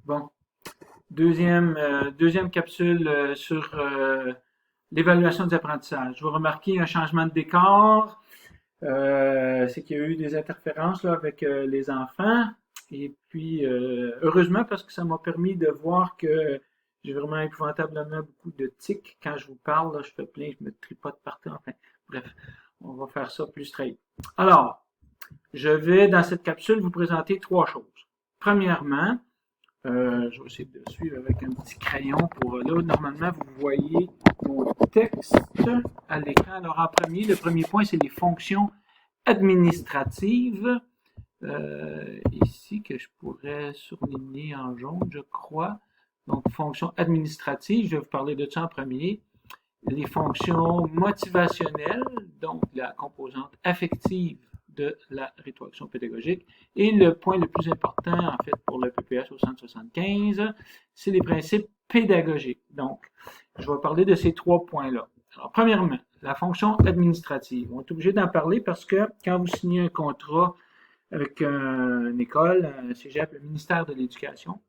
Bon, deuxième capsule sur l'évaluation des apprentissages. Vous remarquez un changement de décor. C'est qu'il y a eu des interférences là, avec les enfants. Et puis, heureusement, parce que ça m'a permis de voir que j'ai vraiment épouvantablement beaucoup de tics. Quand je vous parle, là, je fais plein, je me tripote partout. Enfin, bref, on va faire ça plus straight. Alors, je vais, dans cette capsule, vous présenter trois choses. Premièrement, je vais essayer de suivre avec un petit crayon pour là. Normalement, vous voyez mon texte à l'écran. Alors, en premier, le premier point, c'est les fonctions administratives. Ici, que je pourrais surligner en jaune, je crois. Donc, fonctions administratives, je vais vous parler de ça en premier. Les fonctions motivationnelles, donc la composante affective de la rétroaction pédagogique. Et le point le plus important, en fait, pour le PPS au 175, c'est les principes pédagogiques. Donc, je vais parler de ces trois points-là. Alors, premièrement, la fonction administrative. On est obligé d'en parler parce que quand vous signez un contrat avec une école, un cégep, le ministère de l'Éducation,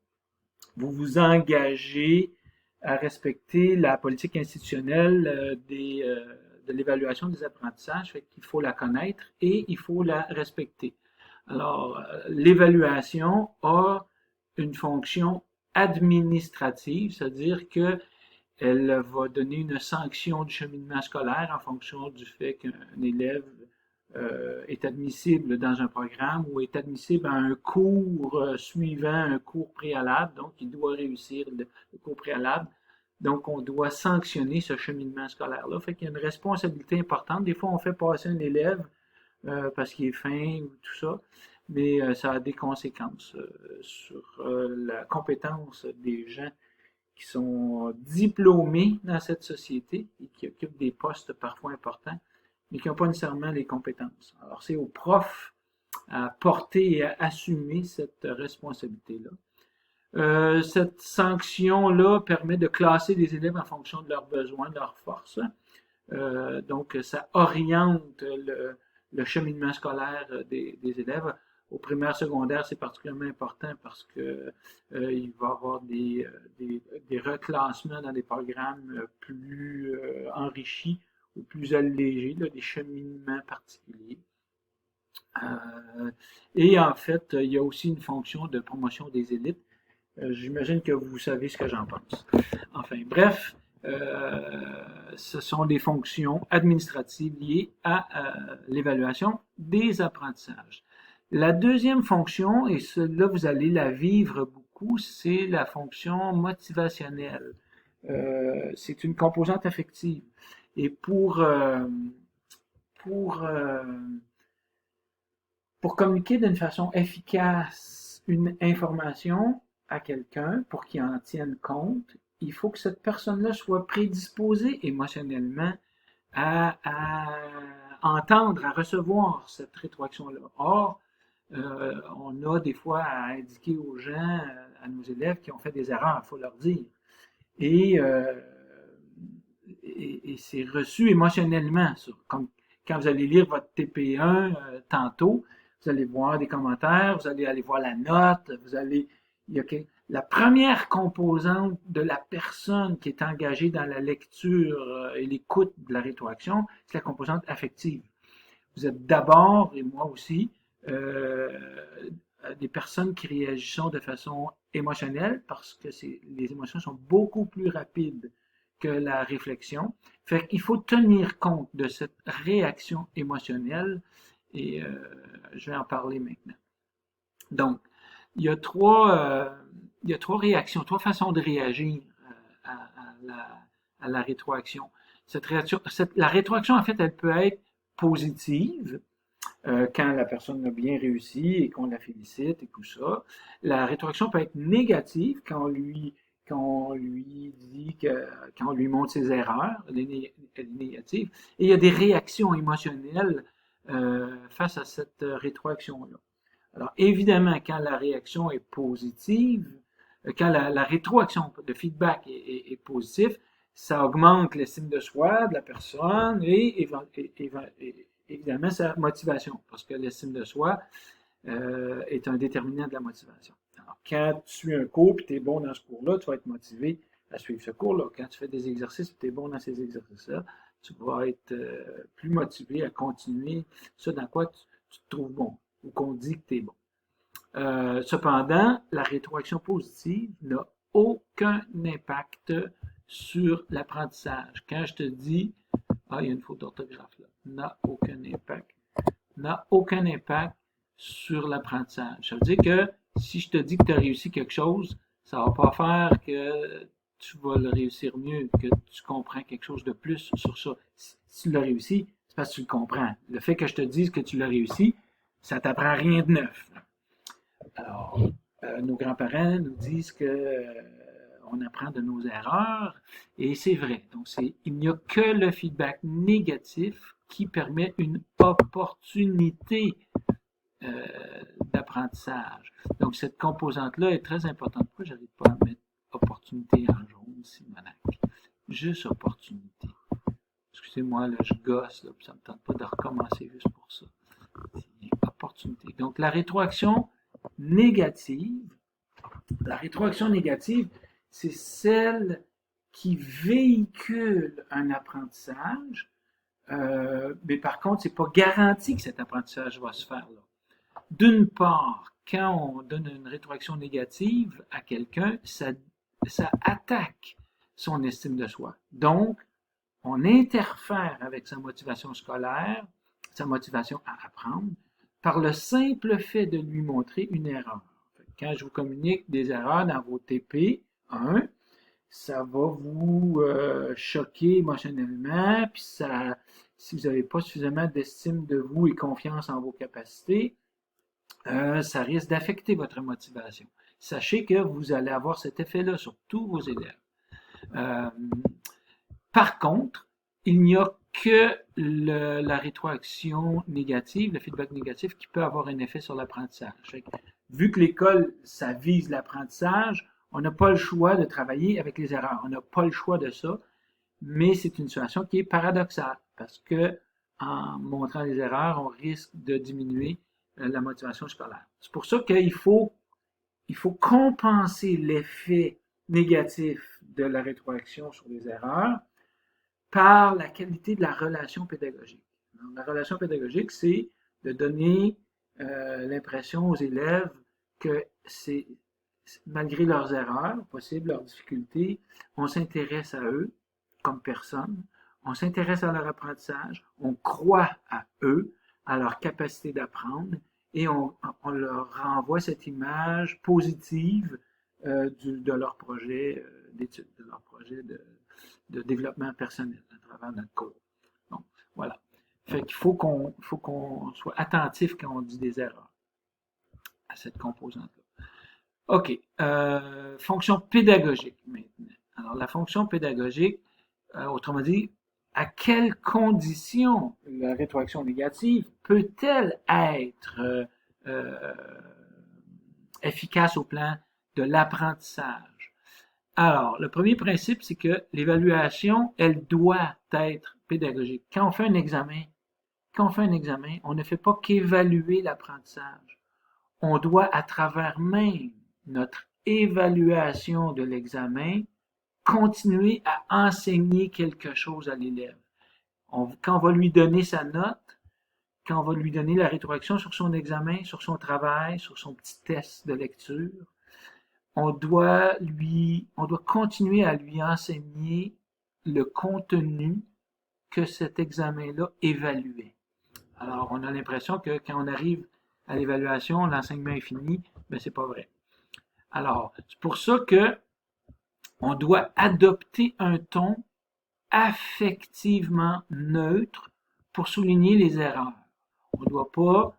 vous vous engagez à respecter la politique institutionnelle de l'évaluation des apprentissages, fait qu'il faut la connaître et il faut la respecter. Alors, l'évaluation a une fonction administrative, c'est-à-dire que elle va donner une sanction du cheminement scolaire en fonction du fait qu'un élève est admissible dans un programme ou est admissible à un cours suivant un cours préalable, donc il doit réussir le cours préalable. Donc, on doit sanctionner ce cheminement scolaire-là. Fait qu'il y a une responsabilité importante. Des fois, on fait passer un élève parce qu'il est fin ou tout ça, mais ça a des conséquences sur la compétence des gens qui sont diplômés dans cette société et qui occupent des postes parfois importants, mais qui n'ont pas nécessairement les compétences. Alors, c'est aux profs à porter et à assumer cette responsabilité-là. Cette sanction-là permet de classer les élèves en fonction de leurs besoins, de leurs forces. Donc, ça oriente le cheminement scolaire des élèves. Au primaire secondaire, c'est particulièrement important parce que il va y avoir des reclassements dans des programmes plus enrichis ou plus allégés, là, des cheminements particuliers. Et en fait, il y a aussi une fonction de promotion des élites. J'imagine que vous savez ce que j'en pense. Enfin, bref, ce sont des fonctions administratives liées à l'évaluation des apprentissages. La deuxième fonction, et celle-là vous allez la vivre beaucoup, c'est la fonction motivationnelle. C'est une composante affective. Et pour, euh, pour communiquer d'une façon efficace une information à quelqu'un, pour qu'il en tienne compte, il faut que cette personne-là soit prédisposée émotionnellement à entendre, à recevoir cette rétroaction-là. Or, on a des fois à indiquer aux gens, à nos élèves qui ont fait des erreurs, il faut leur dire. Et, euh, et c'est reçu émotionnellement, ça. Comme quand vous allez lire votre TP1 tantôt, vous allez voir des commentaires, vous allez aller voir la note, vous allez... Il y a la première composante de la personne qui est engagée dans la lecture et l'écoute de la rétroaction, c'est la composante affective. Vous êtes d'abord, et moi aussi, euh, des personnes qui réagissent de façon émotionnelle parce que les émotions sont beaucoup plus rapides que la réflexion. Fait qu'il faut tenir compte de cette réaction émotionnelle et je vais en parler maintenant. Donc, il y a trois réactions, trois façons de réagir à, à à la rétroaction. La rétroaction, en fait, elle peut être positive, quand la personne a bien réussi et qu'on la félicite et tout ça. La rétroaction peut être négative quand on lui dit quand on lui montre ses erreurs, elle est négative. Et il y a des réactions émotionnelles face à cette rétroaction-là. Alors, évidemment, quand la réaction est positive, quand la rétroaction de feedback est positif, ça augmente l'estime de soi de la personne et évidemment sa motivation, parce que l'estime de soi est un déterminant de la motivation. Alors, quand tu suis un cours et tu es bon dans ce cours-là, tu vas être motivé à suivre ce cours-là. Quand tu fais des exercices et tu es bon dans ces exercices-là, tu vas être plus motivé à continuer ce dans quoi tu te trouves bon ou qu'on dit que tu es bon. Cependant, la rétroaction positive n'a aucun impact sur l'apprentissage. Quand je te dis, il y a une faute d'orthographe là, n'a aucun impact sur l'apprentissage. Ça veut dire que si je te dis que tu as réussi quelque chose, ça ne va pas faire que tu vas le réussir mieux, que tu comprends quelque chose de plus sur ça. Si tu l'as réussi, c'est parce que tu le comprends. Le fait que je te dise que tu l'as réussi, ça t'apprend rien de neuf. Alors, nos grands-parents nous disent que on apprend de nos erreurs, et c'est vrai. Donc, il n'y a que le feedback négatif qui permet une opportunité d'apprentissage. Donc, cette composante-là est très importante. Pourquoi je n'arrive pas à mettre opportunité en jaune ici, Monac? Juste opportunité. Excusez-moi, là, je gosse, là, puis ça ne me tente pas de recommencer juste pour ça. Opportunité. Donc, la rétroaction négative, c'est celle qui véhicule un apprentissage, mais par contre, c'est pas garanti que cet apprentissage va se faire là. D'une part, quand on donne une rétroaction négative à quelqu'un, ça attaque son estime de soi. Donc, on interfère avec sa motivation scolaire, sa motivation à apprendre, par le simple fait de lui montrer une erreur. Quand je vous communique des erreurs dans vos TP1, ça va vous choquer émotionnellement, puis ça, si vous n'avez pas suffisamment d'estime de vous et confiance en vos capacités, ça risque d'affecter votre motivation. Sachez que vous allez avoir cet effet-là sur tous vos élèves. Par contre, il n'y a que la rétroaction négative, le feedback négatif, qui peut avoir un effet sur l'apprentissage. Vu que l'école, ça vise l'apprentissage, on n'a pas le choix de travailler avec les erreurs. On n'a pas le choix de ça, mais c'est une situation qui est paradoxale parce que en montrant les erreurs, on risque de diminuer la motivation scolaire. C'est pour ça qu'il faut compenser l'effet négatif de la rétroaction sur les erreurs par la qualité de la relation pédagogique. Donc, la relation pédagogique, c'est de donner l'impression aux élèves que c'est malgré leurs erreurs, possibles, leurs difficultés, on s'intéresse à eux comme personne, on s'intéresse à leur apprentissage, on croit à eux, à leur capacité d'apprendre, et on leur renvoie cette image positive de leur projet d'études, de leur projet de développement personnel à travers notre cours. Donc, voilà. Fait qu'il faut qu'on soit attentif quand on dit des erreurs à cette composante-là. OK. Fonction pédagogique maintenant. Alors, la fonction pédagogique, autrement dit, à quelles conditions la rétroaction négative peut-elle être efficace au plan de l'apprentissage? Alors, le premier principe, c'est que l'évaluation, elle doit être pédagogique. Quand on fait un examen, on ne fait pas qu'évaluer l'apprentissage. On doit, à travers même notre évaluation de l'examen, continuer à enseigner quelque chose à l'élève. Quand on va lui donner sa note, quand on va lui donner la rétroaction sur son examen, sur son travail, sur son petit test de lecture, on doit continuer à lui enseigner le contenu que cet examen-là évaluait. Alors, on a l'impression que quand on arrive à l'évaluation, l'enseignement est fini, mais c'est pas vrai. Alors, c'est pour ça que on doit adopter un ton affectivement neutre pour souligner les erreurs. On ne doit pas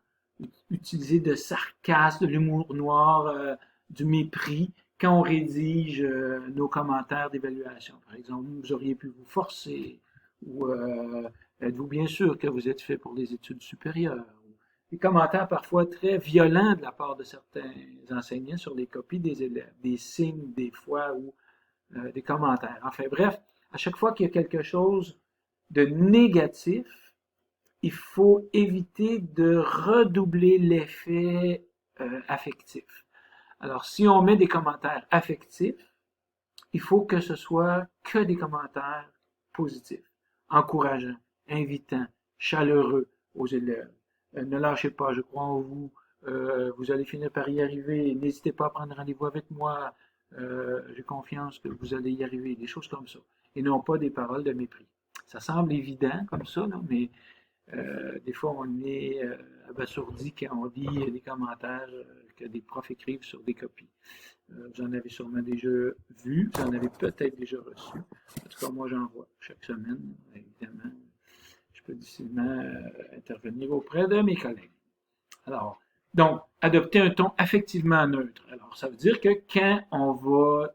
utiliser de sarcasme, de l'humour noir, du mépris quand on rédige nos commentaires d'évaluation. Par exemple, vous auriez pu vous forcer, ou êtes-vous bien sûr que vous êtes fait pour les études supérieures? Des commentaires parfois très violents de la part de certains enseignants sur les copies des élèves, des signes des fois ou des commentaires. Enfin bref, à chaque fois qu'il y a quelque chose de négatif, il faut éviter de redoubler l'effet affectif. Alors, si on met des commentaires affectifs, il faut que ce soit que des commentaires positifs, encourageants, invitants, chaleureux aux élèves. Ne lâchez pas, je crois en vous. Vous allez finir par y arriver. N'hésitez pas à prendre rendez-vous avec moi. J'ai confiance que vous allez y arriver. Des choses comme ça. Et non pas des paroles de mépris. Ça semble évident comme ça, là, mais des fois on est abasourdi quand on lit des commentaires que des profs écrivent sur des copies. Vous en avez sûrement déjà vu, vous en avez peut-être déjà reçu. En tout cas, moi j'en vois chaque semaine, évidemment. Je peux difficilement intervenir auprès de mes collègues. Alors, donc, adopter un ton affectivement neutre. Alors, ça veut dire que quand on va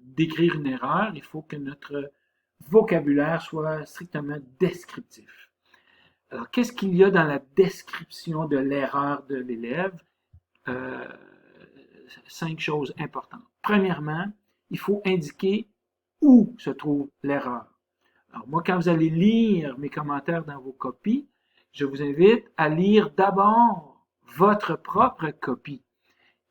décrire une erreur, il faut que notre vocabulaire soit strictement descriptif. Alors, qu'est-ce qu'il y a dans la description de l'erreur de l'élève? Euh, 5 choses importantes. Premièrement, il faut indiquer où se trouve l'erreur. Alors, moi, quand vous allez lire mes commentaires dans vos copies, je vous invite à lire d'abord votre propre copie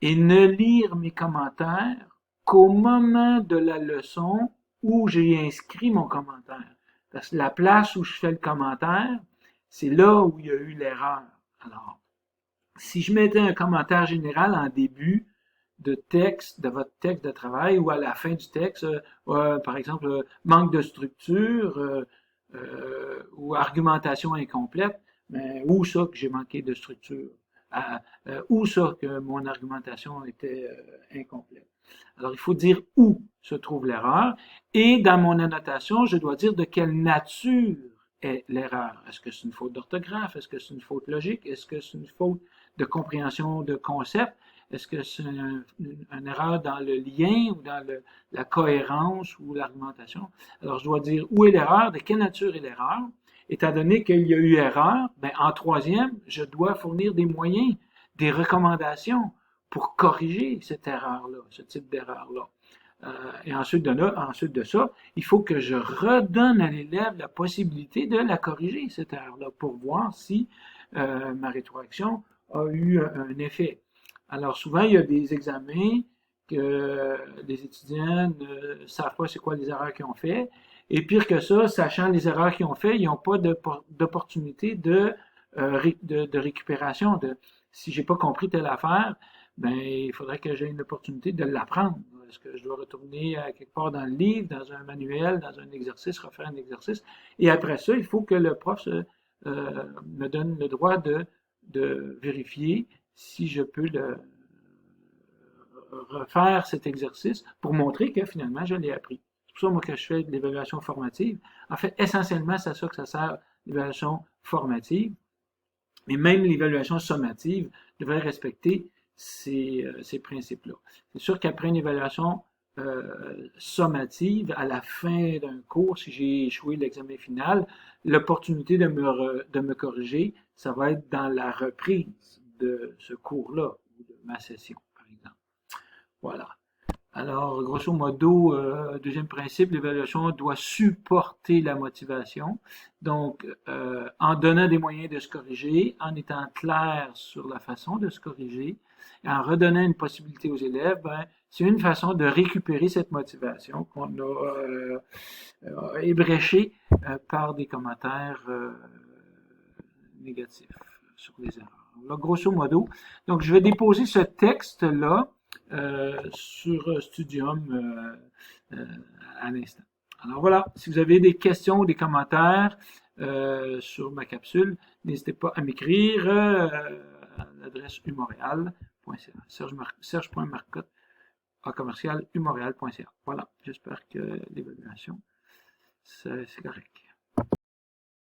et ne lire mes commentaires qu'au moment de la leçon où j'ai inscrit mon commentaire. Parce que la place où je fais le commentaire, c'est là où il y a eu l'erreur. Alors, si je mettais un commentaire général en début de texte, de votre texte de travail, ou à la fin du texte, par exemple, manque de structure, ou argumentation incomplète, mais où ça que j'ai manqué de structure? Où ça que mon argumentation était incomplète? Alors, il faut dire où se trouve l'erreur, et dans mon annotation, je dois dire de quelle nature est l'erreur. Est-ce que c'est une faute d'orthographe? Est-ce que c'est une faute logique? Est-ce que c'est une faute de compréhension de concept? Est-ce que c'est une erreur dans le lien ou dans la cohérence ou l'argumentation? Alors, je dois dire où est l'erreur, de quelle nature est l'erreur. Étant donné qu'il y a eu erreur, ben, en troisième, je dois fournir des moyens, des recommandations pour corriger cette erreur-là, ce type d'erreur-là. Et ensuite de ça, il faut que je redonne à l'élève la possibilité de la corriger, cette erreur-là, pour voir si ma rétroaction a eu un effet. Alors souvent, il y a des examens que les étudiants ne savent pas c'est quoi les erreurs qu'ils ont fait. Et pire que ça, sachant les erreurs qu'ils ont fait, ils n'ont pas d'opportunité de récupération. Si j'ai pas compris telle affaire, ben il faudrait que j'ai une opportunité de l'apprendre. Est-ce que je dois retourner quelque part dans le livre, dans un manuel, dans un exercice, refaire un exercice? Et après ça, il faut que le prof me donne le droit de vérifier si je peux refaire cet exercice pour montrer que finalement je l'ai appris. C'est pour ça moi que je fais de l'évaluation formative. En fait, essentiellement, c'est à ça que ça sert, l'évaluation formative. Mais même l'évaluation sommative devrait respecter ces principes-là. C'est sûr qu'après une évaluation sommative, à la fin d'un cours, si j'ai échoué l'examen final, l'opportunité de me corriger, ça va être dans la reprise de ce cours-là, ou de ma session, par exemple. Voilà. Alors, grosso modo, deuxième principe, l'évaluation doit supporter la motivation. Donc, en donnant des moyens de se corriger, en étant clair sur la façon de se corriger, et en redonnant une possibilité aux élèves, ben, c'est une façon de récupérer cette motivation qu'on a ébréchée par des commentaires négatifs sur les erreurs. Là, grosso modo, donc je vais déposer ce texte-là sur Studium à l'instant. Alors voilà, si vous avez des questions ou des commentaires sur ma capsule, n'hésitez pas à m'écrire à l'adresse umontréal.ca. Serge.marcotte@umontréal.ca. Voilà, j'espère que l'évaluation, c'est correct.